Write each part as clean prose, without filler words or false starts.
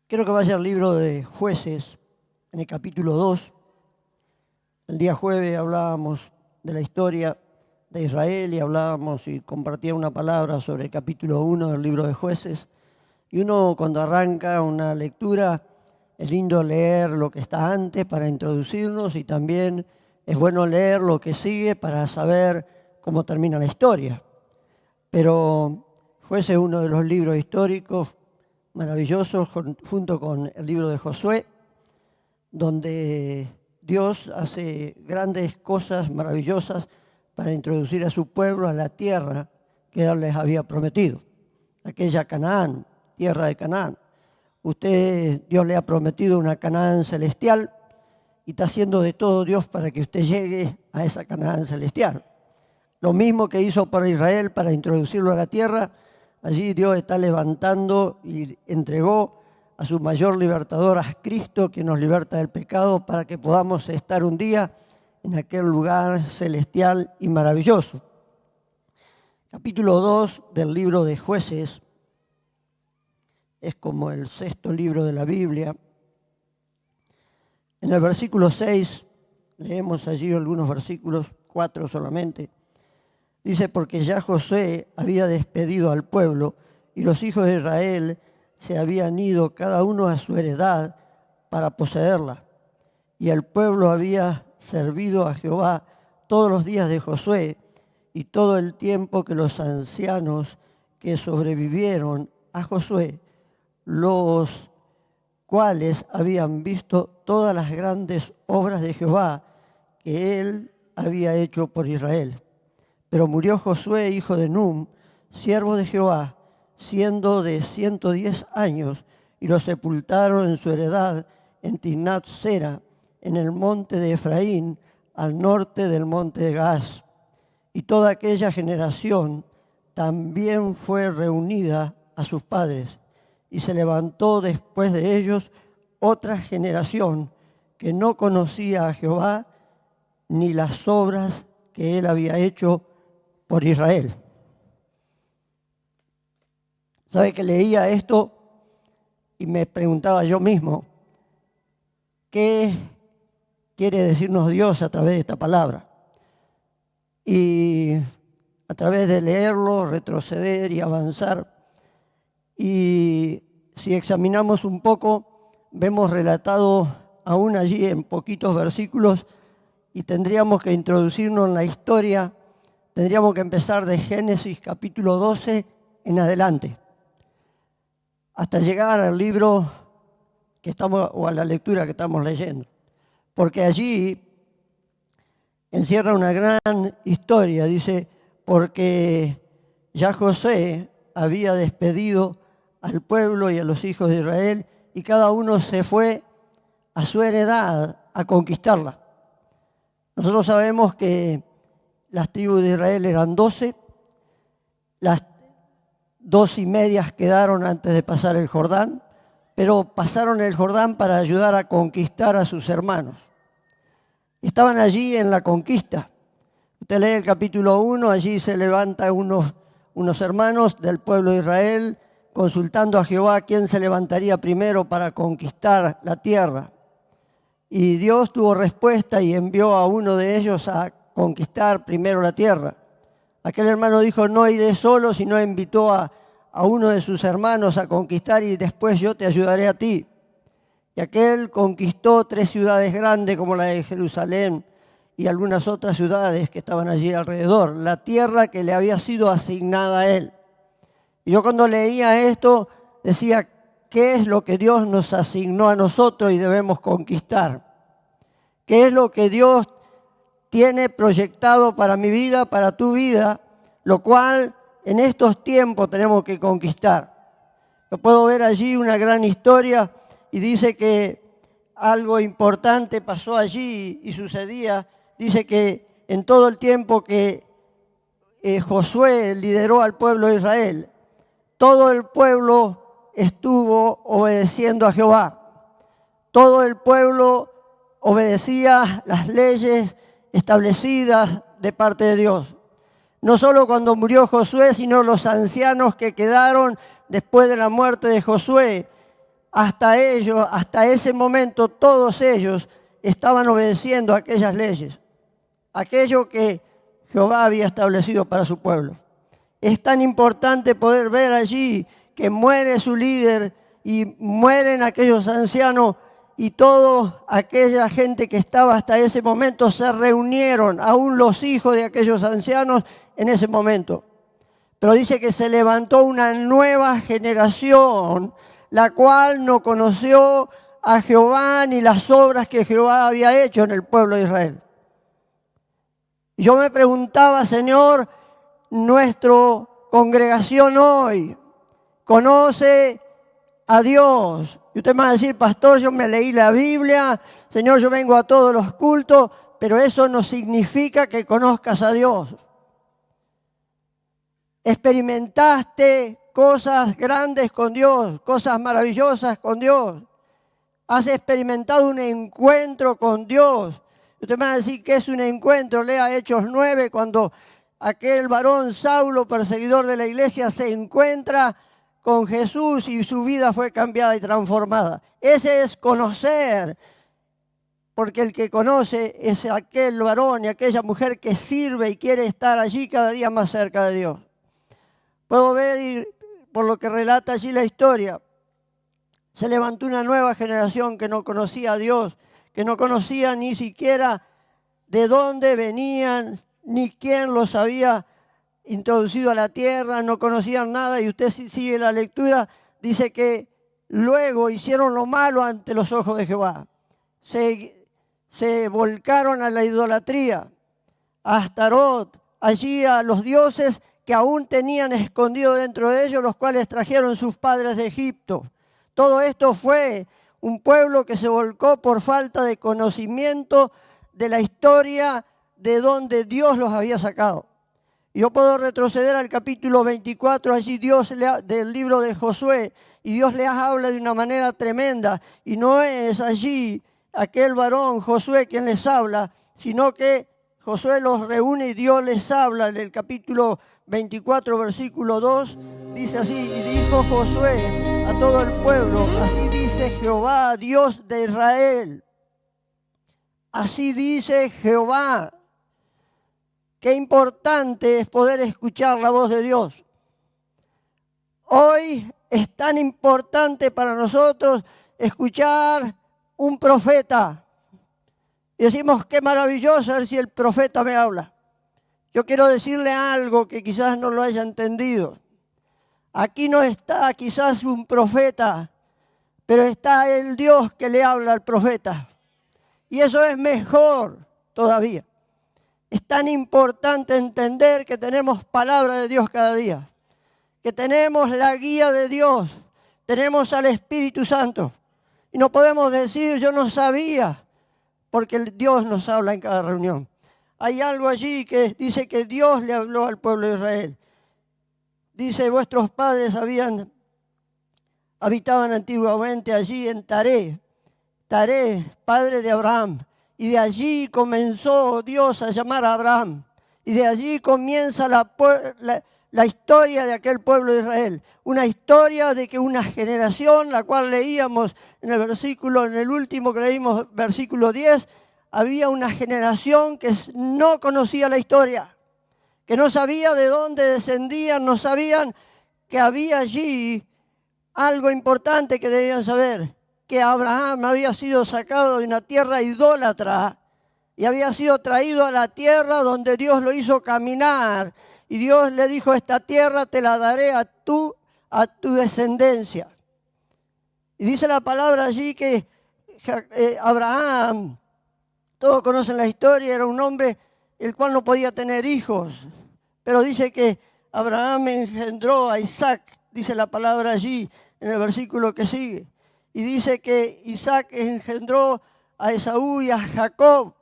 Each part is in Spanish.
Quiero que vaya al libro de Jueces, en el capítulo 2. El día jueves hablábamos de la historia de Israel y hablábamos y compartía una palabra sobre el capítulo 1 del libro de Jueces. Y uno cuando arranca una lectura es lindo leer lo que está antes para introducirnos y también es bueno leer lo que sigue para saber cómo termina la historia. Pero Jueces es uno de los libros históricos maravillosos junto con el libro de Josué, donde Dios hace grandes cosas maravillosas para introducir a su pueblo a la tierra que Él les había prometido, aquella Canaán, tierra de Canaán. Dios le ha prometido una Canaán celestial y está haciendo de todo Dios para que usted llegue a esa Canaán celestial. Lo mismo que hizo para Israel para introducirlo a la tierra, allí Dios está levantando y entregó a su mayor libertador, a Cristo, que nos liberta del pecado, para que podamos estar un día en aquel lugar celestial y maravilloso. Capítulo 2 del libro de Jueces es como el sexto libro de la Biblia. En el versículo 6, leemos allí algunos versículos, 4 solamente. Dice, porque ya Josué había despedido al pueblo y los hijos de Israel se habían ido cada uno a su heredad para poseerla. Y el pueblo había servido a Jehová todos los días de Josué y todo el tiempo que los ancianos que sobrevivieron a Josué, los cuales habían visto todas las grandes obras de Jehová que él había hecho por Israel. Pero murió Josué, hijo de Num, siervo de Jehová, siendo de 110 años, y lo sepultaron en su heredad en Timnat Sera, en el monte de Efraín, al norte del monte de Gaas. Y toda aquella generación también fue reunida a sus padres, y se levantó después de ellos otra generación que no conocía a Jehová ni las obras que él había hecho por Israel. ¿Sabe que leía esto y me preguntaba yo mismo, ¿qué quiere decirnos Dios a través de esta palabra? Y a través de leerlo, retroceder y avanzar. Y si examinamos un poco, vemos relatado aún allí en poquitos versículos y tendríamos que introducirnos en la historia. Tendríamos que empezar de Génesis capítulo 12 en adelante, hasta llegar al libro que estamos, o a la lectura que estamos leyendo. Porque allí encierra una gran historia, dice, porque ya Josué había despedido al pueblo y a los hijos de Israel y cada uno se fue a su heredad a conquistarla. Nosotros sabemos que las tribus de Israel eran 12, las 2 y medias quedaron antes de pasar el Jordán, pero pasaron el Jordán para ayudar a conquistar a sus hermanos. Estaban allí en la conquista. Usted lee el capítulo 1, allí se levantan unos hermanos del pueblo de Israel consultando a Jehová quién se levantaría primero para conquistar la tierra. Y Dios tuvo respuesta y envió a uno de ellos a conquistar primero la tierra. Aquel hermano dijo, no iré solo, sino invitó a uno de sus hermanos a conquistar y después yo te ayudaré a ti. Y aquel conquistó 3 ciudades grandes como la de Jerusalén y algunas otras ciudades que estaban allí alrededor, la tierra que le había sido asignada a él. Y yo cuando leía esto decía, ¿qué es lo que Dios nos asignó a nosotros y debemos conquistar? ¿Qué es lo que Dios tiene proyectado para mi vida, para tu vida, lo cual en estos tiempos tenemos que conquistar? Yo puedo ver allí una gran historia y dice que algo importante pasó allí y sucedía. Dice que en todo el tiempo que Josué lideró al pueblo de Israel, todo el pueblo estuvo obedeciendo a Jehová. Todo el pueblo obedecía las leyes establecidas de parte de Dios. No solo cuando murió Josué, sino los ancianos que quedaron después de la muerte de Josué hasta ellos, hasta ese momento, todos ellos estaban obedeciendo aquellas leyes, aquello que Jehová había establecido para su pueblo. Es tan importante poder ver allí que muere su líder y mueren aquellos ancianos y toda aquella gente que estaba hasta ese momento se reunieron, aún los hijos de aquellos ancianos en ese momento. Pero dice que se levantó una nueva generación, la cual no conoció a Jehová ni las obras que Jehová había hecho en el pueblo de Israel. Yo me preguntaba, Señor, nuestra congregación hoy conoce a Dios. Y usted me va a decir, pastor, yo me leí la Biblia, Señor, yo vengo a todos los cultos, pero eso no significa que conozcas a Dios. Experimentaste cosas grandes con Dios, cosas maravillosas con Dios. Has experimentado un encuentro con Dios. Usted me va a decir que es un encuentro. Lea Hechos 9, cuando aquel varón Saulo, perseguidor de la iglesia, se encuentra con Jesús y su vida fue cambiada y transformada. Ese es conocer, porque el que conoce es aquel varón y aquella mujer que sirve y quiere estar allí cada día más cerca de Dios. Puedo ver, por lo que relata allí la historia, se levantó una nueva generación que no conocía a Dios, que no conocía ni siquiera de dónde venían, ni quién los había introducido a la tierra, no conocían nada. Y usted si sigue la lectura, dice que luego hicieron lo malo ante los ojos de Jehová. Se volcaron a la idolatría, a Astarot, allí a los dioses que aún tenían escondido dentro de ellos, los cuales trajeron sus padres de Egipto. Todo esto fue un pueblo que se volcó por falta de conocimiento de la historia de donde Dios los había sacado. Yo puedo retroceder al capítulo 24, allí Dios del libro de Josué, y Dios les habla de una manera tremenda. Y no es allí aquel varón Josué quien les habla, sino que Josué los reúne y Dios les habla. En el capítulo 24, versículo 2, dice así: y dijo Josué a todo el pueblo, así dice Jehová, Dios de Israel. Así dice Jehová. Qué importante es poder escuchar la voz de Dios. Hoy es tan importante para nosotros escuchar un profeta. Y decimos, qué maravilloso a ver si el profeta me habla. Yo quiero decirle algo que quizás no lo haya entendido. Aquí no está quizás un profeta, pero está el Dios que le habla al profeta. Y eso es mejor todavía. Es tan importante entender que tenemos palabra de Dios cada día, que tenemos la guía de Dios, tenemos al Espíritu Santo. Y no podemos decir, yo no sabía, porque Dios nos habla en cada reunión. Hay algo allí que dice que Dios le habló al pueblo de Israel. Dice, vuestros padres habitaban antiguamente allí en Taré, padre de Abraham. Y de allí comenzó Dios a llamar a Abraham. Y de allí comienza la historia de aquel pueblo de Israel. Una historia de que una generación, la cual leíamos en el último que leímos, versículo 10, había una generación que no conocía la historia, que no sabía de dónde descendían, no sabían que había allí algo importante que debían saber, que Abraham había sido sacado de una tierra idólatra y había sido traído a la tierra donde Dios lo hizo caminar. Y Dios le dijo, esta tierra te la daré a tu descendencia. Y dice la palabra allí que Abraham, todos conocen la historia, era un hombre el cual no podía tener hijos. Pero dice que Abraham engendró a Isaac, dice la palabra allí en el versículo que sigue. Y dice que Isaac engendró a Esaú y a Jacob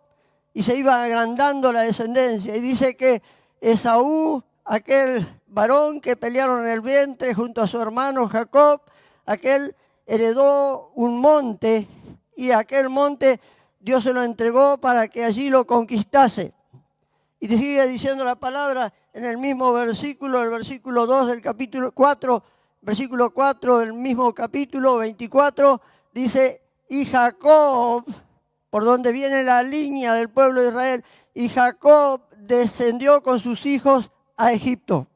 y se iba agrandando la descendencia. Y dice que Esaú, aquel varón que pelearon en el vientre junto a su hermano Jacob, aquel heredó un monte y aquel monte Dios se lo entregó para que allí lo conquistase. Y sigue diciendo la palabra en el mismo versículo, el versículo 2 del capítulo 4, versículo 4 del mismo capítulo 24, dice, y Jacob, por donde viene la línea del pueblo de Israel, y Jacob descendió con sus hijos a Egipto.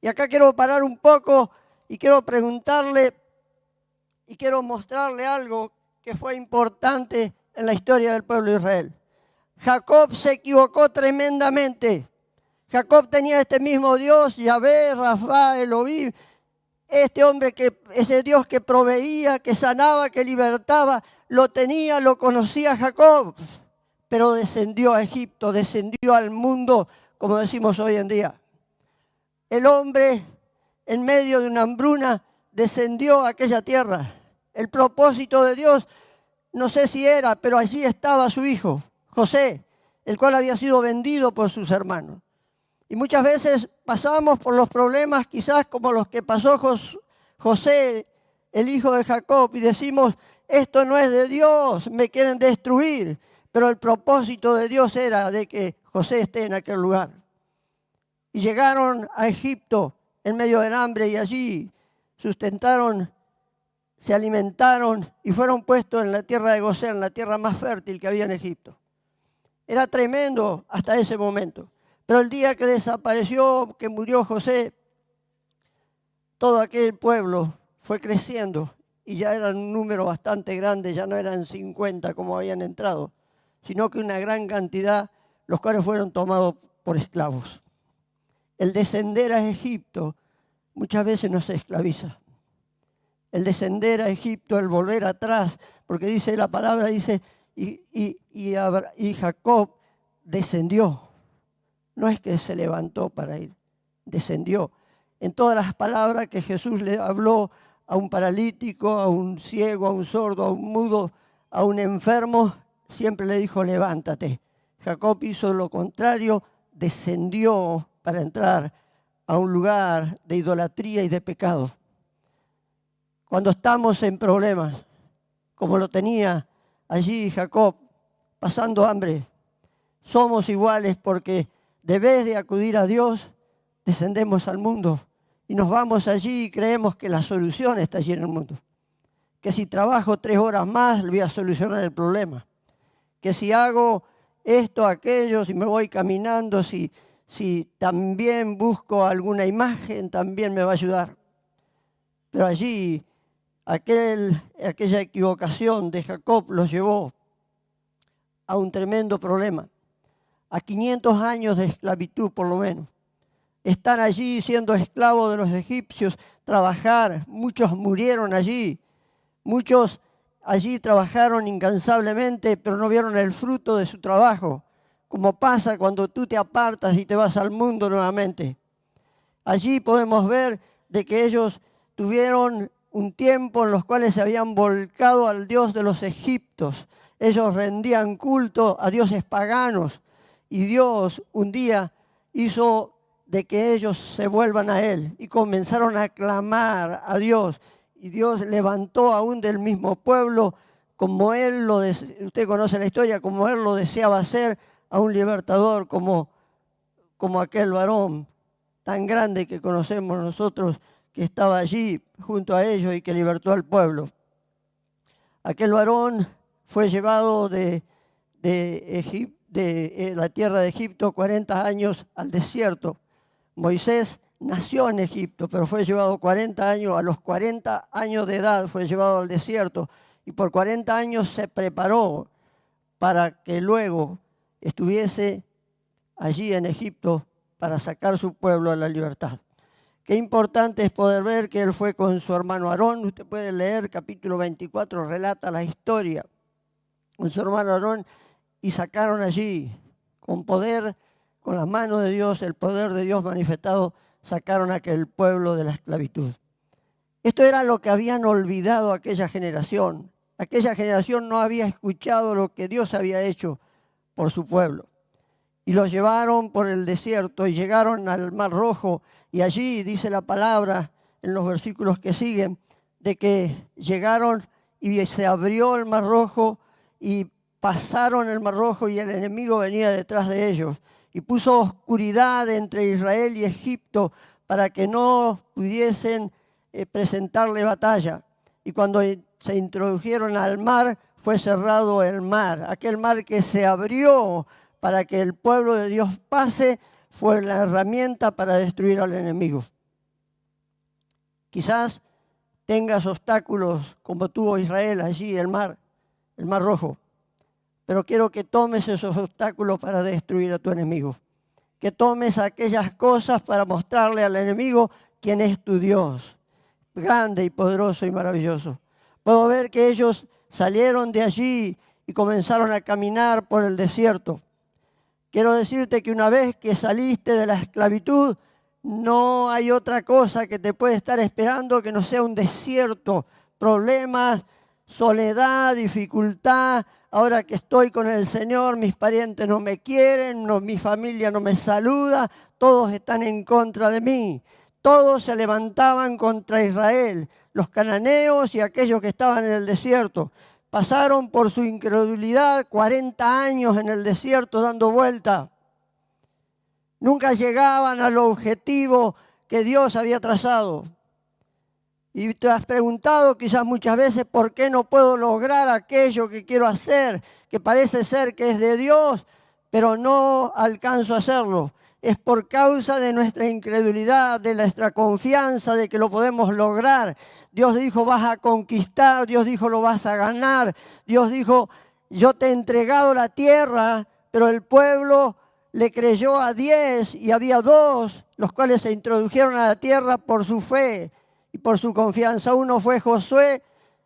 Y acá quiero parar un poco y quiero preguntarle y quiero mostrarle algo que fue importante en la historia del pueblo de Israel. Jacob se equivocó tremendamente. Jacob tenía este mismo Dios, Yahvé, Rafa, Elohim, ese Dios que proveía, que sanaba, que libertaba, lo tenía, lo conocía Jacob, pero descendió a Egipto, descendió al mundo, como decimos hoy en día. El hombre, en medio de una hambruna, descendió a aquella tierra. El propósito de Dios, no sé si era, pero allí estaba su hijo, José, el cual había sido vendido por sus hermanos. Y muchas veces pasamos por los problemas quizás como los que pasó José, el hijo de Jacob, y decimos, esto no es de Dios, me quieren destruir. Pero el propósito de Dios era de que José esté en aquel lugar. Y llegaron a Egipto en medio del hambre y allí sustentaron, se alimentaron y fueron puestos en la tierra de Gosén, la tierra más fértil que había en Egipto. Era tremendo hasta ese momento. Pero el día que desapareció, que murió José, todo aquel pueblo fue creciendo y ya era un número bastante grande, ya no eran 50 como habían entrado, sino que una gran cantidad, los cuales fueron tomados por esclavos. El descender a Egipto muchas veces nos esclaviza. El descender a Egipto, el volver atrás, porque dice la palabra, dice, y Jacob descendió. No es que se levantó para ir, descendió. En todas las palabras que Jesús le habló a un paralítico, a un ciego, a un sordo, a un mudo, a un enfermo, siempre le dijo, levántate. Jacob hizo lo contrario, descendió para entrar a un lugar de idolatría y de pecado. Cuando estamos en problemas, como lo tenía allí Jacob, pasando hambre, somos iguales porque de vez de acudir a Dios, descendemos al mundo y nos vamos allí y creemos que la solución está allí en el mundo. Que si trabajo 3 horas más, voy a solucionar el problema. Que si hago esto, aquello, si me voy caminando, si también busco alguna imagen, también me va a ayudar. Pero allí, aquella equivocación de Jacob los llevó a un tremendo problema. A 500 años de esclavitud por lo menos. Estar allí siendo esclavos de los egipcios, trabajar, muchos murieron allí, muchos allí trabajaron incansablemente, pero no vieron el fruto de su trabajo, como pasa cuando tú te apartas y te vas al mundo nuevamente. Allí podemos ver de que ellos tuvieron un tiempo en los cuales se habían volcado al Dios de los egipcios. Ellos rendían culto a dioses paganos. Y Dios un día hizo de que ellos se vuelvan a Él y comenzaron a clamar a Dios. Y Dios levantó aún del mismo pueblo, como Él usted conoce la historia, como Él lo deseaba hacer, a un libertador como aquel varón tan grande que conocemos nosotros, que estaba allí junto a ellos y que libertó al pueblo. Aquel varón fue llevado de la tierra de Egipto 40 años al desierto. Moisés nació en Egipto, pero fue llevado 40 años, a los 40 años de edad fue llevado al desierto y por 40 años se preparó para que luego estuviese allí en Egipto para sacar su pueblo a la libertad. Qué importante es poder ver que él fue con su hermano Aarón. Usted puede leer capítulo 24, relata la historia con su hermano Aarón y sacaron allí con poder, con las manos de Dios, el poder de Dios manifestado, sacaron a aquel pueblo de la esclavitud. Esto era lo que habían olvidado aquella generación. Aquella generación no había escuchado lo que Dios había hecho por su pueblo. Y los llevaron por el desierto y llegaron al Mar Rojo. Y allí dice la palabra en los versículos que siguen, de que llegaron y se abrió el Mar Rojo y pasaron el Mar Rojo y el enemigo venía detrás de ellos. Y puso oscuridad entre Israel y Egipto para que no pudiesen presentarle batalla. Y cuando se introdujeron al mar, fue cerrado el mar. Aquel mar que se abrió para que el pueblo de Dios pase, fue la herramienta para destruir al enemigo. Quizás tengas obstáculos como tuvo Israel allí, el mar Rojo. Pero quiero que tomes esos obstáculos para destruir a tu enemigo. Que tomes aquellas cosas para mostrarle al enemigo quién es tu Dios, grande y poderoso y maravilloso. Puedo ver que ellos salieron de allí y comenzaron a caminar por el desierto. Quiero decirte que una vez que saliste de la esclavitud, no hay otra cosa que te puede estar esperando que no sea un desierto, problemas, soledad, dificultad. Ahora que estoy con el Señor, mis parientes no me quieren, mi familia no me saluda, todos están en contra de mí. Todos se levantaban contra Israel, los cananeos y aquellos que estaban en el desierto. Pasaron por su incredulidad 40 años en el desierto dando vuelta. Nunca llegaban al objetivo que Dios había trazado. Y te has preguntado quizás muchas veces por qué no puedo lograr aquello que quiero hacer, que parece ser que es de Dios, pero no alcanzo a hacerlo. Es por causa de nuestra incredulidad, de nuestra confianza de que lo podemos lograr. Dios dijo, vas a conquistar. Dios dijo, lo vas a ganar. Dios dijo, yo te he entregado la tierra, pero el pueblo le creyó a 10 y había 2, los cuales se introdujeron a la tierra por su fe y por su confianza. Uno fue Josué,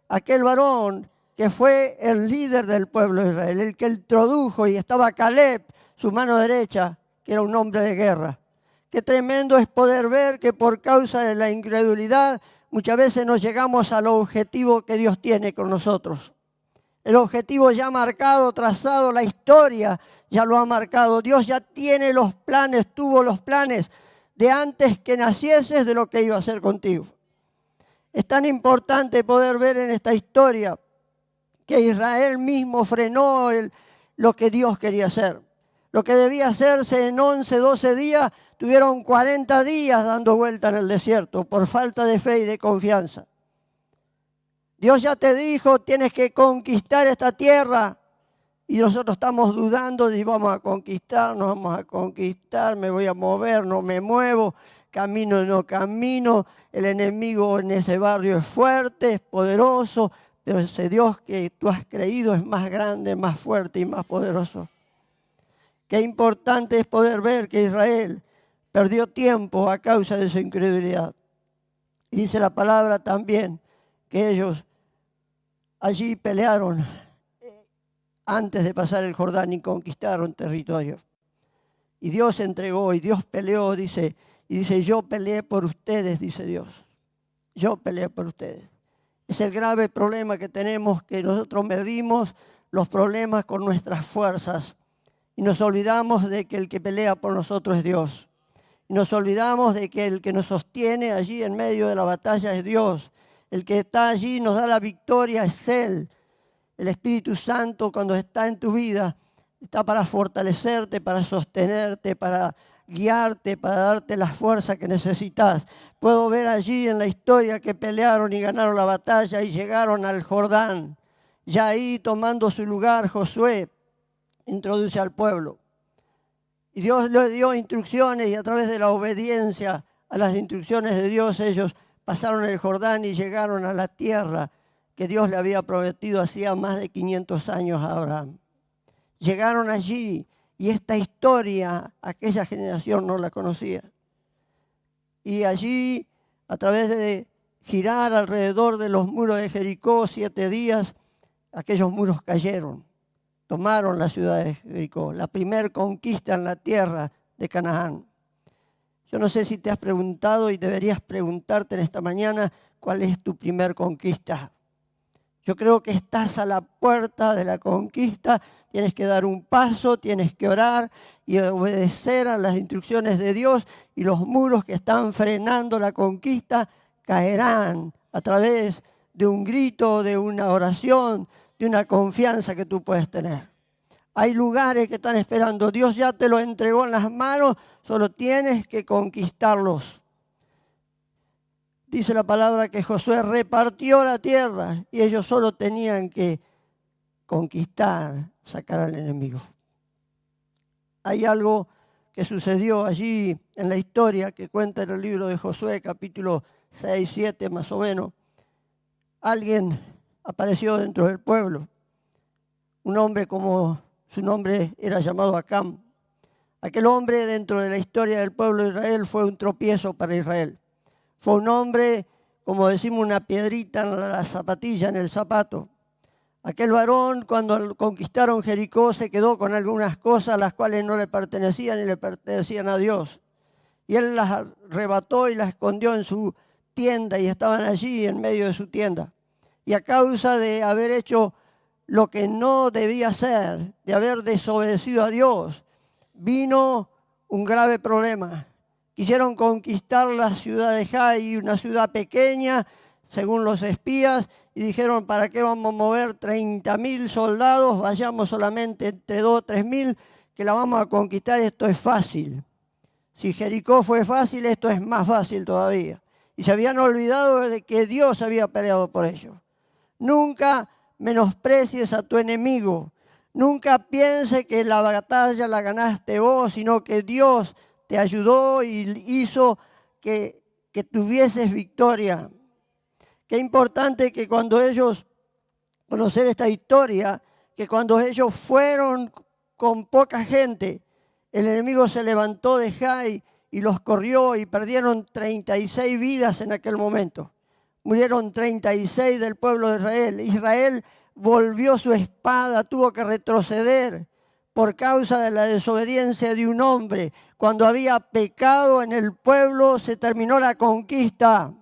aquel varón que fue el líder del pueblo de Israel, el que introdujo, y estaba Caleb, su mano derecha, que era un hombre de guerra. Qué tremendo es poder ver que por causa de la incredulidad muchas veces no llegamos al objetivo que Dios tiene con nosotros. El objetivo ya marcado, trazado, la historia ya lo ha marcado. Dios ya tiene los planes, tuvo los planes de antes que nacieses de lo que iba a hacer contigo. Es tan importante poder ver en esta historia que Israel mismo frenó lo que Dios quería hacer. Lo que debía hacerse en 11, 12 días, tuvieron 40 días dando vuelta en el desierto por falta de fe y de confianza. Dios ya te dijo, tienes que conquistar esta tierra. Y nosotros estamos dudando de si vamos a conquistar, no vamos a conquistar, me voy a mover, no me muevo, camino, no camino. El enemigo en ese barrio es fuerte, es poderoso, pero ese Dios que tú has creído es más grande, más fuerte y más poderoso. Qué importante es poder ver que Israel perdió tiempo a causa de su incredulidad. Y dice la palabra también que ellos allí pelearon antes de pasar el Jordán y conquistaron territorio. Y Dios entregó y Dios peleó, dice, y dice, yo peleé por ustedes, dice Dios. Yo peleé por ustedes. Es el grave problema que tenemos, que nosotros medimos los problemas con nuestras fuerzas. Y nos olvidamos de que el que pelea por nosotros es Dios. Y nos olvidamos de que el que nos sostiene allí en medio de la batalla es Dios. El que está allí nos da la victoria es Él. El Espíritu Santo, cuando está en tu vida, está para fortalecerte, para sostenerte, para guiarte, para darte la fuerza que necesitas. Puedo ver allí en la historia que pelearon y ganaron la batalla y llegaron al Jordán. Ya ahí tomando su lugar Josué introduce al pueblo. Y Dios le dio instrucciones y a través de la obediencia a las instrucciones de Dios ellos pasaron el Jordán y llegaron a la tierra que Dios le había prometido hacía más de 500 años a Abraham. Llegaron allí y esta historia aquella generación no la conocía. Y allí, a través de girar alrededor de los muros de Jericó 7 días, aquellos muros cayeron. Tomaron la ciudad de Jericó, la primer conquista en la tierra de Canaán. Yo no sé si te has preguntado y deberías preguntarte en esta mañana cuál es tu primer conquista. Yo creo que estás a la puerta de la conquista, tienes que dar un paso, tienes que orar y obedecer a las instrucciones de Dios y los muros que están frenando la conquista caerán a través de un grito, de una oración, de una confianza que tú puedes tener. Hay lugares que están esperando, Dios ya te lo entregó en las manos, solo tienes que conquistarlos. dice la palabra que Josué repartió la tierra y ellos solo tenían que conquistar, sacar al enemigo. Hay algo que sucedió allí en la historia que cuenta en el libro de Josué, capítulo 6, 7 más o menos. Alguien apareció dentro del pueblo, un hombre como su nombre era llamado Acán. Aquel hombre dentro de la historia del pueblo de Israel fue un tropiezo para Israel. Fue un hombre, como decimos, una piedrita en la zapatilla, en el zapato. Aquel varón, cuando conquistaron Jericó, se quedó con algunas cosas las cuales no le pertenecían y le pertenecían a Dios. Y él las arrebató y las escondió en su tienda y estaban allí en medio de su tienda. Y a causa de haber hecho lo que no debía hacer, de haber desobedecido a Dios, vino un grave problema. Quisieron conquistar la ciudad de Jai, una ciudad pequeña, según los espías, y dijeron, ¿para qué vamos a mover 30.000 soldados? Vayamos solamente entre 2 o 3.000, que la vamos a conquistar, esto es fácil. Si Jericó fue fácil, esto es más fácil todavía. Y se habían olvidado de que Dios había peleado por ellos. Nunca menosprecies a tu enemigo. Nunca piense que la batalla la ganaste vos, sino que Dios te ayudó y hizo que tuvieses victoria. Qué importante que cuando ellos, conocer esta historia, que cuando ellos fueron con poca gente, el enemigo se levantó de Jai y los corrió y perdieron 36 vidas en aquel momento. Murieron 36 del pueblo de Israel. Israel volvió su espada, tuvo que retroceder por causa de la desobediencia de un hombre. Cuando había pecado en el pueblo, se terminó la conquista.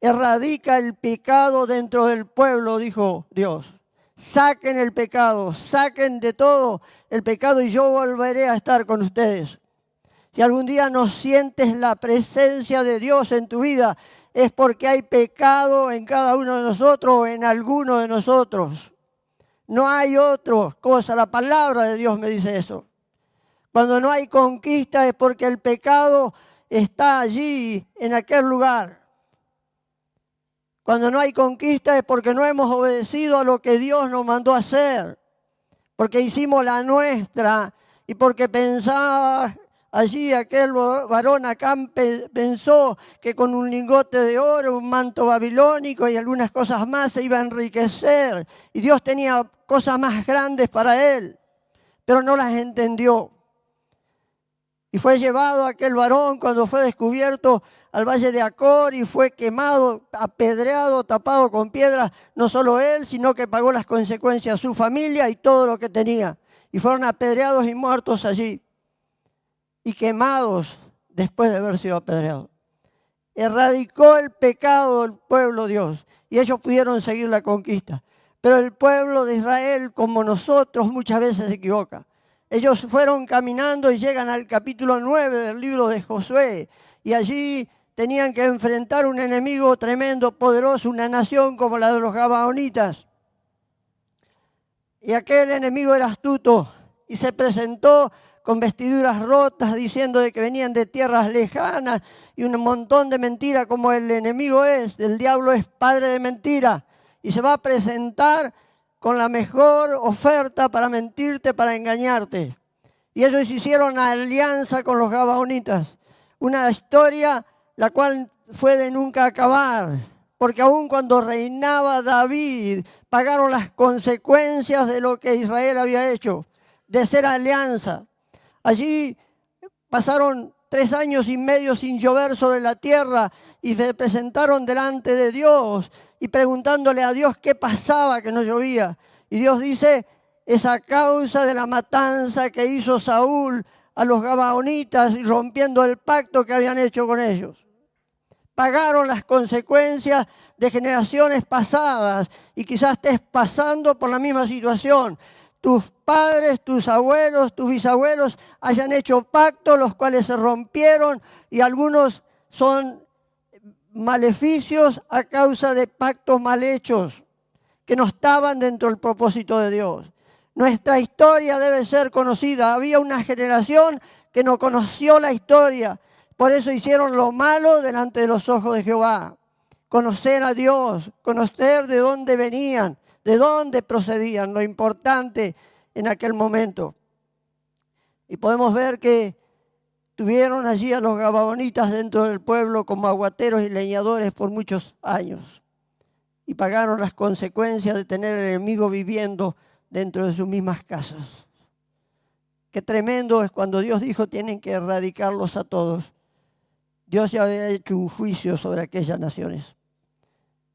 Erradica el pecado dentro del pueblo, dijo Dios. Saquen el pecado, saquen de todo el pecado y yo volveré a estar con ustedes. Si algún día no sientes la presencia de Dios en tu vida, es porque hay pecado en cada uno de nosotros o en alguno de nosotros. No hay otra cosa, la palabra de Dios me dice eso. Cuando no hay conquista es porque el pecado está allí, en aquel lugar. Cuando no hay conquista es porque no hemos obedecido a lo que Dios nos mandó a hacer. Porque hicimos la nuestra y porque pensaba allí aquel varón Acán pensó que con un lingote de oro, un manto babilónico y algunas cosas más se iba a enriquecer. Y Dios tenía cosas más grandes para él, pero no las entendió. Y fue llevado aquel varón cuando fue descubierto al valle de Acor y fue quemado, apedreado, tapado con piedras. No solo él, sino que pagó las consecuencias su familia y todo lo que tenía. Y fueron apedreados y muertos allí. Y quemados después de haber sido apedreados. Erradicó el pecado del pueblo Dios y ellos pudieron seguir la conquista. Pero el pueblo de Israel, como nosotros, muchas veces se equivoca. Ellos fueron caminando y llegan al capítulo 9 del libro de Josué y allí tenían que enfrentar un enemigo tremendo, poderoso, una nación como la de los Gabaonitas. Y aquel enemigo era astuto y se presentó con vestiduras rotas, diciendo de que venían de tierras lejanas y un montón de mentiras como el enemigo es, el diablo es padre de mentira y se va a presentar con la mejor oferta para mentirte, para engañarte. Y ellos hicieron alianza con los Gabaonitas, una historia la cual fue de nunca acabar, porque aun cuando reinaba David, pagaron las consecuencias de lo que Israel había hecho, de ser alianza. Allí pasaron 3 años y medio sin llover sobre la tierra y se presentaron delante de Dios y preguntándole a Dios qué pasaba que no llovía. Y Dios dice, es a causa de la matanza que hizo Saúl a los Gabaonitas y rompiendo el pacto que habían hecho con ellos. Pagaron las consecuencias de generaciones pasadas y quizás estés pasando por la misma situación. Tus padres, tus abuelos, tus bisabuelos hayan hecho pactos, los cuales se rompieron y algunos son maleficios a causa de pactos mal hechos que no estaban dentro del propósito de Dios. Nuestra historia debe ser conocida. Había una generación que no conoció la historia. Por eso hicieron lo malo delante de los ojos de Jehová. Conocer a Dios, conocer de dónde venían, de dónde procedían, lo importante en aquel momento. Y podemos ver que tuvieron allí a los gabaonitas dentro del pueblo como aguateros y leñadores por muchos años. Y pagaron las consecuencias de tener al enemigo viviendo dentro de sus mismas casas. Qué tremendo es cuando Dios dijo tienen que erradicarlos a todos. Dios ya había hecho un juicio sobre aquellas naciones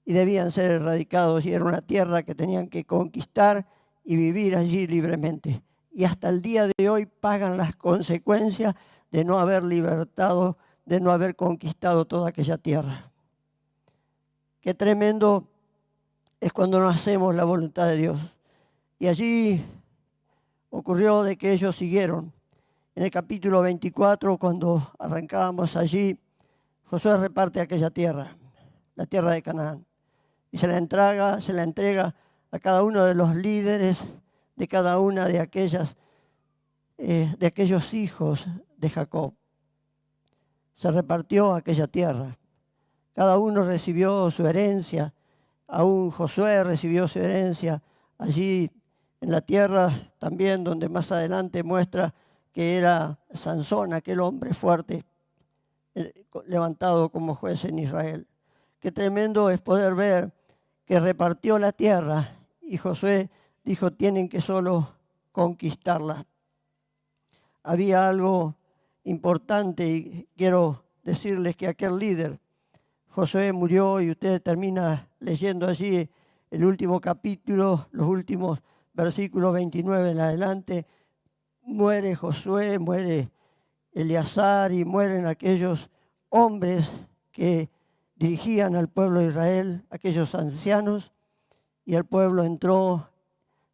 y debían ser erradicados y era una tierra que tenían que conquistar y vivir allí libremente. Y hasta el día de hoy pagan las consecuencias de no haber libertado, de no haber conquistado toda aquella tierra. Qué tremendo es cuando no hacemos la voluntad de Dios. Y allí ocurrió de que ellos siguieron. En el capítulo 24, cuando arrancábamos allí, Josué reparte aquella tierra, la tierra de Canaán, y se la entrega a cada uno de los líderes de cada una de aquellos hijos de Jacob. Se repartió aquella tierra. Cada uno recibió su herencia. Aún Josué recibió su herencia allí en la tierra también, donde más adelante muestra que era Sansón, aquel hombre fuerte, levantado como juez en Israel. Qué tremendo es poder ver que repartió la tierra y Josué dijo, tienen que solo conquistarla. Había algo importante y quiero decirles que aquel líder, Josué, murió y usted termina leyendo allí el último capítulo, los últimos versículos 29 en adelante. Muere Josué, muere Eleazar y mueren aquellos hombres que dirigían al pueblo de Israel, aquellos ancianos, y el pueblo entró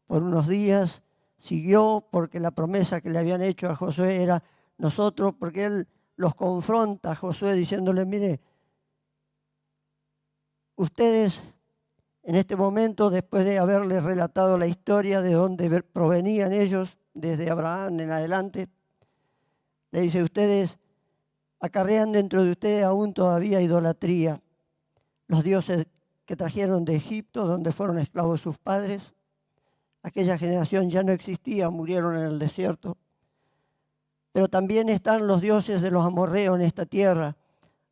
por unos días, siguió porque la promesa que le habían hecho a Josué era nosotros, porque él los confronta a Josué diciéndole, mire, ustedes en este momento, después de haberles relatado la historia de dónde provenían ellos, desde Abraham en adelante, le dice, ustedes acarrean dentro de ustedes aún todavía idolatría. Los dioses que trajeron de Egipto, donde fueron esclavos sus padres, aquella generación ya no existía, murieron en el desierto. Pero también están los dioses de los amorreos en esta tierra,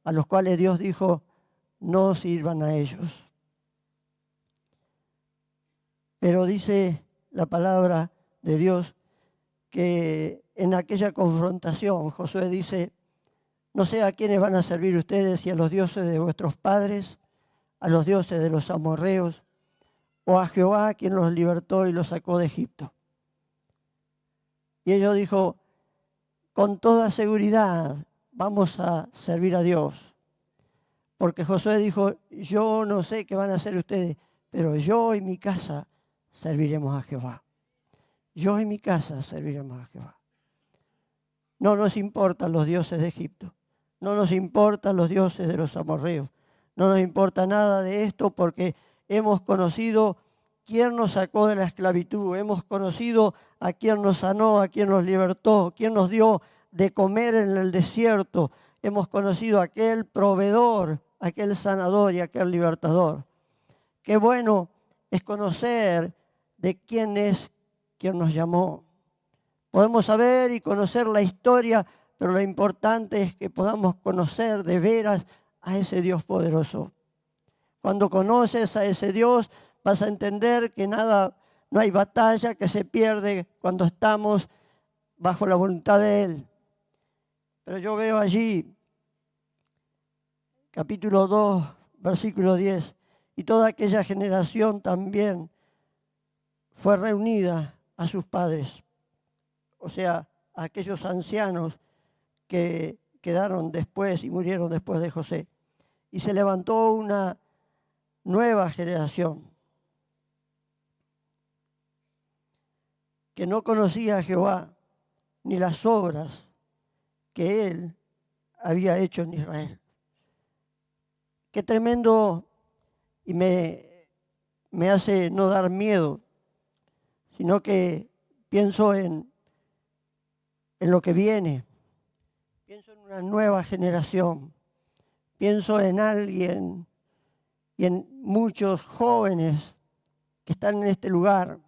a los cuales Dios dijo, no sirvan a ellos. Pero dice la palabra de Dios que en aquella confrontación Josué dice, no sé a quiénes van a servir ustedes, si a los dioses de vuestros padres, a los dioses de los amorreos, o a Jehová quien los libertó y los sacó de Egipto. Y ellos dijo, con toda seguridad vamos a servir a Dios. Porque Josué dijo, yo no sé qué van a hacer ustedes, pero yo y mi casa serviremos a Jehová. Yo y mi casa serviremos a Jehová. No nos importan los dioses de Egipto. No nos importan los dioses de los amorreos. No nos importa nada de esto porque hemos conocido quién nos sacó de la esclavitud. Hemos conocido a quién nos sanó, a quién nos libertó, quién nos dio de comer en el desierto. Hemos conocido a aquel proveedor, aquel sanador y aquel libertador. Qué bueno es conocer de quién es quien nos llamó. Podemos saber y conocer la historia, pero lo importante es que podamos conocer de veras a ese Dios poderoso. Cuando conoces a ese Dios, vas a entender que no hay batalla que se pierde cuando estamos bajo la voluntad de Él. Pero yo veo allí, capítulo 2, versículo 10, y toda aquella generación también fue reunida a sus padres, o sea, a aquellos ancianos que quedaron después y murieron después de José. Y se levantó una nueva generación que no conocía a Jehová ni las obras que Él había hecho en Israel. Qué tremendo, y me hace no dar miedo, sino que pienso en lo que viene. Pienso en una nueva generación. Pienso en alguien y en muchos jóvenes que están en este lugar,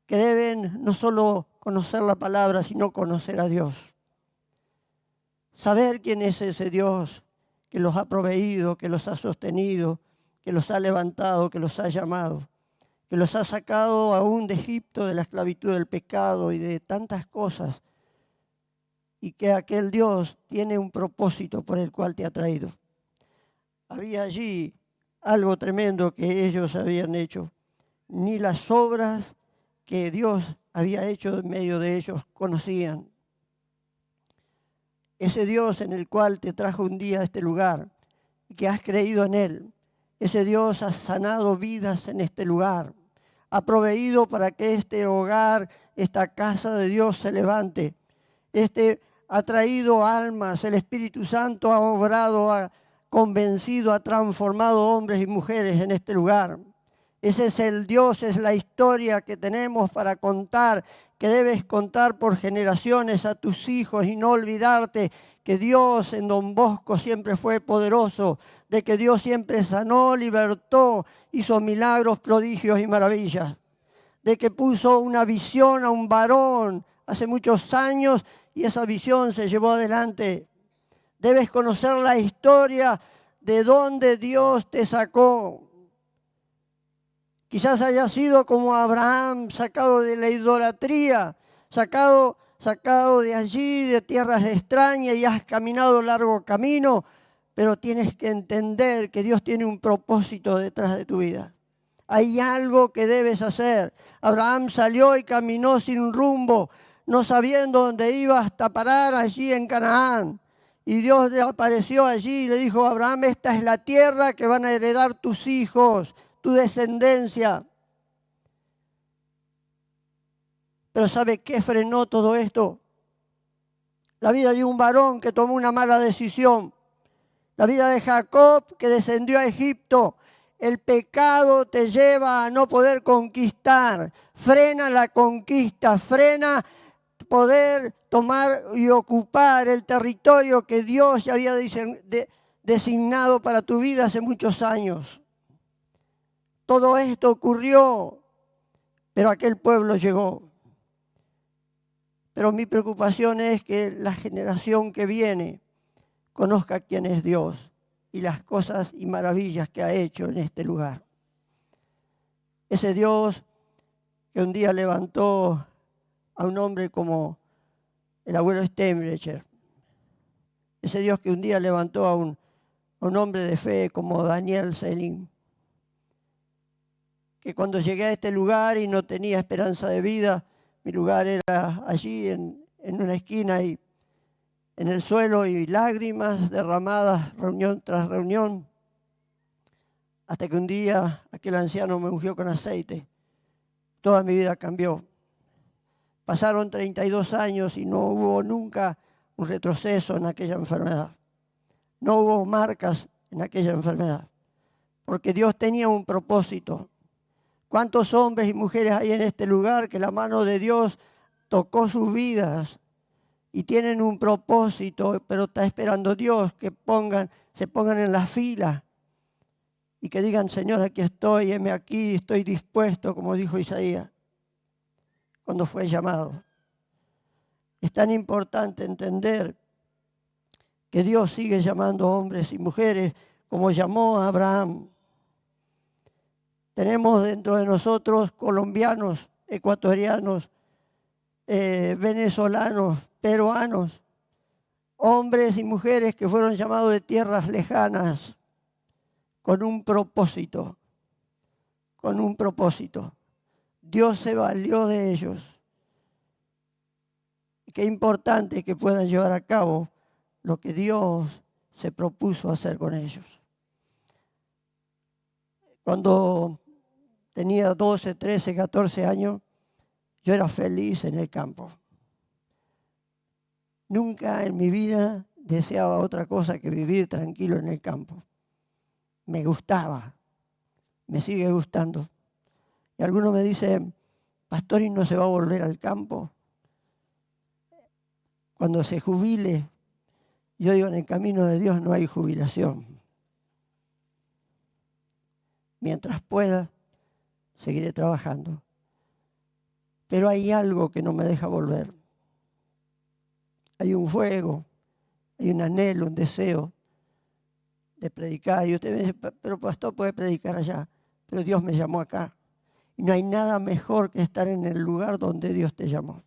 que deben no solo conocer la palabra, sino conocer a Dios. Saber quién es ese Dios que los ha proveído, que los ha sostenido, que los ha levantado, que los ha llamado, que los ha sacado aún de Egipto, de la esclavitud del pecado y de tantas cosas, y que aquel Dios tiene un propósito por el cual te ha traído. Había allí algo tremendo que ellos habían hecho. Ni las obras que Dios había hecho en medio de ellos conocían. Ese Dios en el cual te trajo un día a este lugar y que has creído en Él. Ese Dios ha sanado vidas en este lugar. Ha proveído para que este hogar, esta casa de Dios se levante. Ha traído almas, el Espíritu Santo ha obrado, ha convencido, ha transformado hombres y mujeres en este lugar. Ese es el Dios, es la historia que tenemos para contar, que debes contar por generaciones a tus hijos y no olvidarte que Dios en Don Bosco siempre fue poderoso, de que Dios siempre sanó, libertó, hizo milagros, prodigios y maravillas, de que puso una visión a un varón hace muchos años y esa visión se llevó adelante. Debes conocer la historia de dónde Dios te sacó. Quizás haya sido como Abraham, sacado de la idolatría, sacado de allí, de tierras extrañas, y has caminado largo camino, pero tienes que entender que Dios tiene un propósito detrás de tu vida. Hay algo que debes hacer. Abraham salió y caminó sin rumbo, no sabiendo dónde iba hasta parar allí en Canaán. Y Dios le apareció allí y le dijo a Abraham, esta es la tierra que van a heredar tus hijos, tu descendencia. Pero ¿sabe qué frenó todo esto? La vida de un varón que tomó una mala decisión. La vida de Jacob que descendió a Egipto. El pecado te lleva a no poder conquistar. Frena la conquista, frena poder tomar y ocupar el territorio que Dios ya había designado para tu vida hace muchos años. Todo esto ocurrió, pero aquel pueblo llegó. Pero mi preocupación es que la generación que viene conozca quién es Dios y las cosas y maravillas que ha hecho en este lugar. Ese Dios que un día levantó a un hombre como el abuelo Steinbrecher. Ese Dios que un día levantó a un hombre de fe como Daniel Selim. Que cuando llegué a este lugar y no tenía esperanza de vida, mi lugar era allí en una esquina y en el suelo y lágrimas derramadas reunión tras reunión, hasta que un día aquel anciano me ungió con aceite. Toda mi vida cambió. Pasaron 32 años y no hubo nunca un retroceso en aquella enfermedad. No hubo marcas en aquella enfermedad, porque Dios tenía un propósito. ¿Cuántos hombres y mujeres hay en este lugar que la mano de Dios tocó sus vidas y tienen un propósito, pero está esperando Dios que se pongan en la fila y que digan, Señor, aquí estoy, heme aquí, estoy dispuesto, como dijo Isaías cuando fue llamado? Es tan importante entender que Dios sigue llamando hombres y mujeres como llamó a Abraham. Tenemos dentro de nosotros colombianos, ecuatorianos, venezolanos, peruanos, hombres y mujeres que fueron llamados de tierras lejanas con un propósito, Dios se valió de ellos. Qué importante que puedan llevar a cabo lo que Dios se propuso hacer con ellos. Cuando tenía 12, 13, 14 años, yo era feliz en el campo. Nunca en mi vida deseaba otra cosa que vivir tranquilo en el campo. Me gustaba, me sigue gustando. Y algunos me dicen, pastor, ¿y no se va a volver al campo? Cuando se jubile. Yo digo, en el camino de Dios no hay jubilación. Mientras pueda, seguiré trabajando. Pero hay algo que no me deja volver. Hay un fuego, hay un anhelo, un deseo de predicar. Y usted me dice, pero pastor puede predicar allá. Pero Dios me llamó acá. Y no hay nada mejor que estar en el lugar donde Dios te llamó.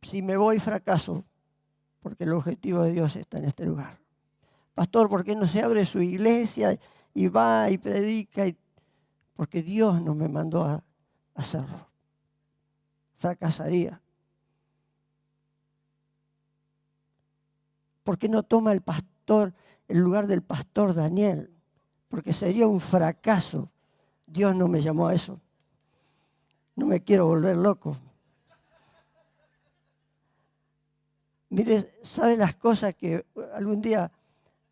Si me voy, fracaso, porque el objetivo de Dios está en este lugar. Pastor, ¿por qué no se abre su iglesia y va y predica? Porque Dios no me mandó a hacerlo. Fracasaría. ¿Por qué no toma el pastor el lugar del pastor Daniel? Porque sería un fracaso. Dios no me llamó a eso. No me quiero volver loco. Mire, ¿sabe las cosas que algún día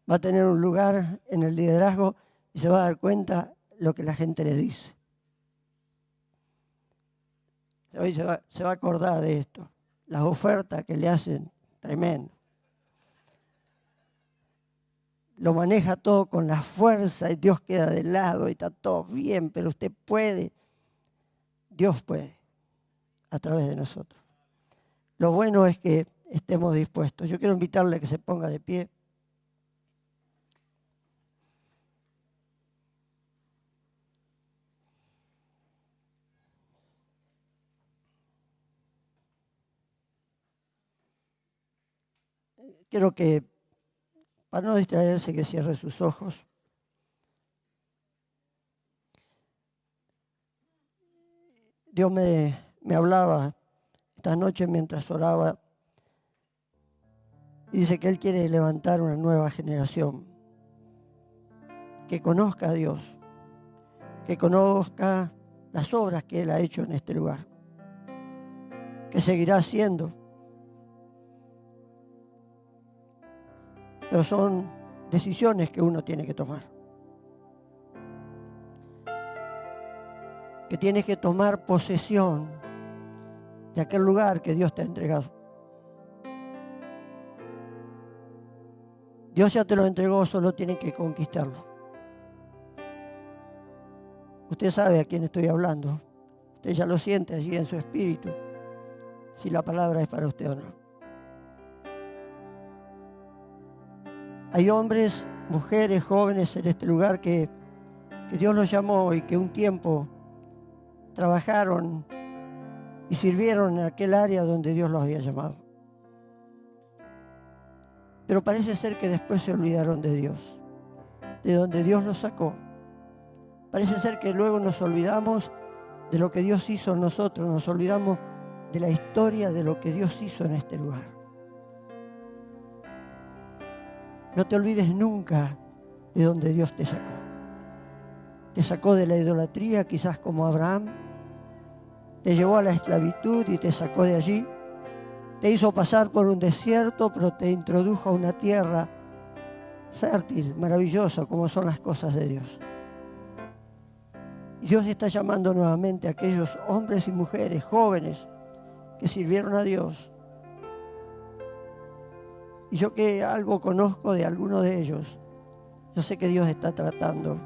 va a tener un lugar en el liderazgo y se va a dar cuenta lo que la gente le dice? Hoy se va a acordar de esto. Las ofertas que le hacen, tremendo. Lo maneja todo con la fuerza y Dios queda de lado y está todo bien, pero usted puede. Dios puede, a través de nosotros. Lo bueno es que estemos dispuestos. Yo quiero invitarle a que se ponga de pie. Quiero que, para no distraerse, que cierre sus ojos. Dios me hablaba esta noche mientras oraba y dice que Él quiere levantar una nueva generación que conozca a Dios, que conozca las obras que Él ha hecho en este lugar, que seguirá haciendo. Pero son decisiones que uno tiene que tomar. Que tienes que tomar posesión de aquel lugar que Dios te ha entregado. Dios ya te lo entregó, solo tienes que conquistarlo. Usted sabe a quién estoy hablando. Usted ya lo siente allí en su espíritu, si la palabra es para usted o no. Hay hombres, mujeres, jóvenes en este lugar que Dios los llamó y que un tiempo trabajaron y sirvieron en aquel área donde Dios los había llamado. Pero parece ser que después se olvidaron de Dios, de donde Dios los sacó. Parece ser que luego nos olvidamos de lo que Dios hizo en nosotros, nos olvidamos de la historia de lo que Dios hizo en este lugar. No te olvides nunca de donde Dios te sacó. Te sacó de la idolatría, quizás como Abraham. Te llevó a la esclavitud y te sacó de allí. Te hizo pasar por un desierto, pero te introdujo a una tierra fértil, maravillosa, como son las cosas de Dios. Y Dios está llamando nuevamente a aquellos hombres y mujeres jóvenes que sirvieron a Dios. Y yo que algo conozco de alguno de ellos, yo sé que Dios está tratando.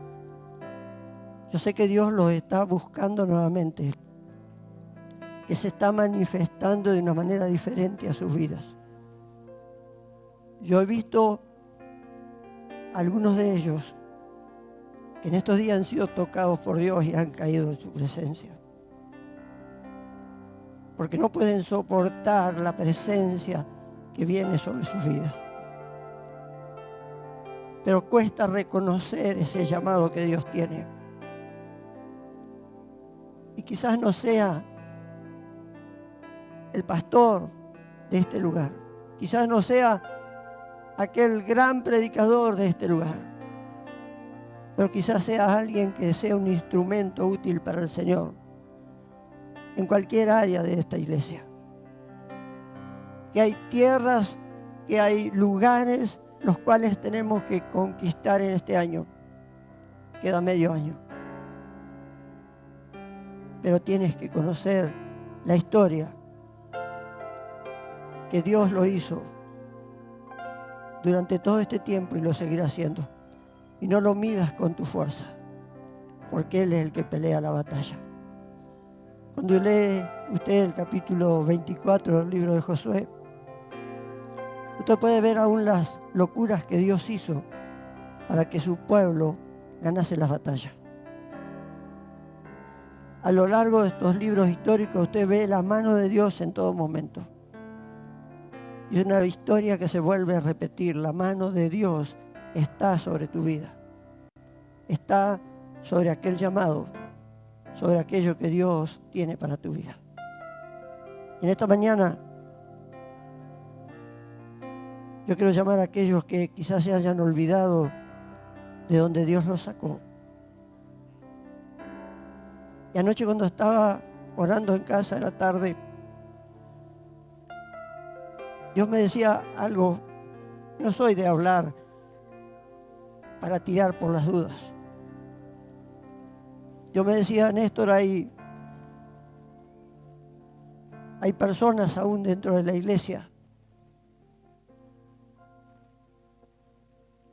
Yo sé que Dios los está buscando nuevamente, que se está manifestando de una manera diferente a sus vidas. Yo he visto a algunos de ellos que en estos días han sido tocados por Dios y han caído en su presencia. Porque no pueden soportar la presencia que viene sobre sus vidas. Pero cuesta reconocer ese llamado que Dios tiene. Y quizás no sea el pastor de este lugar. Quizás no sea aquel gran predicador de este lugar. Pero quizás sea alguien que sea un instrumento útil para el Señor en cualquier área de esta iglesia. Que hay tierras, que hay lugares los cuales tenemos que conquistar en este año. Queda medio año. Pero tienes que conocer la historia que Dios lo hizo durante todo este tiempo y lo seguirá haciendo. Y no lo midas con tu fuerza, porque Él es el que pelea la batalla. Cuando lee usted el capítulo 24 del libro de Josué, usted puede ver aún las locuras que Dios hizo para que su pueblo ganase las batallas. A lo largo de estos libros históricos usted ve la mano de Dios en todo momento. Y es una historia que se vuelve a repetir. La mano de Dios está sobre tu vida. Está sobre aquel llamado, sobre aquello que Dios tiene para tu vida. Y en esta mañana yo quiero llamar a aquellos que quizás se hayan olvidado de donde Dios los sacó. Y anoche cuando estaba orando en casa en la tarde, Dios me decía algo. No soy de hablar para tirar por las dudas. Dios me decía, Néstor, hay personas aún dentro de la iglesia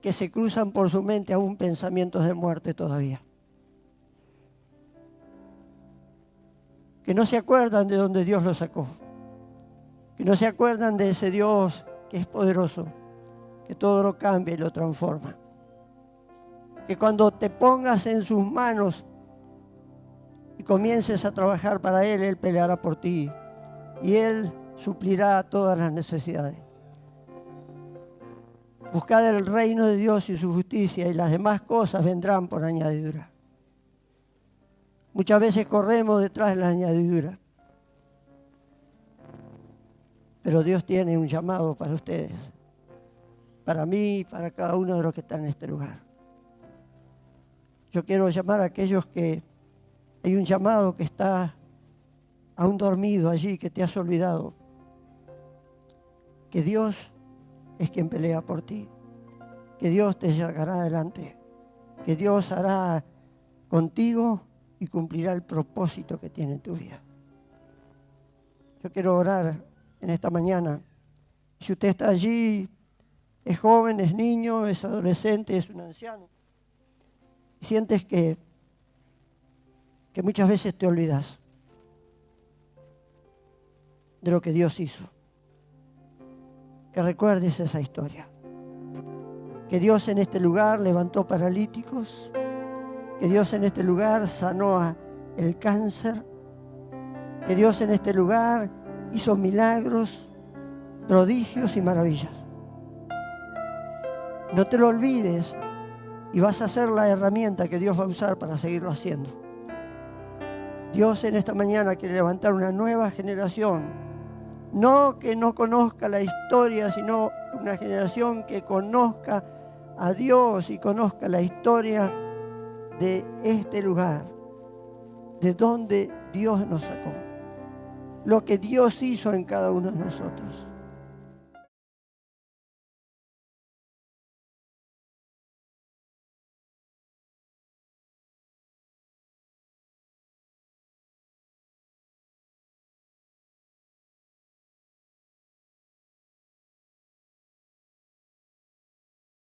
que se cruzan por su mente aún pensamientos de muerte todavía. Que no se acuerdan de donde Dios los sacó. Que no se acuerdan de ese Dios que es poderoso, que todo lo cambia y lo transforma. Que cuando te pongas en sus manos y comiences a trabajar para Él, Él peleará por ti y Él suplirá todas las necesidades. Buscad el reino de Dios y su justicia y las demás cosas vendrán por añadidura. Muchas veces corremos detrás de la añadidura. Pero Dios tiene un llamado para ustedes, para mí y para cada uno de los que están en este lugar. Yo quiero llamar a aquellos que hay un llamado que está aún dormido allí, que te has olvidado. Que Dios es quien pelea por ti. Que Dios te sacará adelante. Que Dios hará contigo y cumplirá el propósito que tiene en tu vida. Yo quiero orar en esta mañana. Si usted está allí, es joven, es niño, es adolescente, es un anciano, y sientes que muchas veces te olvidas de lo que Dios hizo, que recuerdes esa historia. Que Dios en este lugar levantó paralíticos, que Dios en este lugar sanó el cáncer, que Dios en este lugar hizo milagros, prodigios y maravillas. No te lo olvides y vas a ser la herramienta que Dios va a usar para seguirlo haciendo. Dios en esta mañana quiere levantar una nueva generación, no que no conozca la historia, sino una generación que conozca a Dios y conozca la historia de este lugar, de donde Dios nos sacó, lo que Dios hizo en cada uno de nosotros.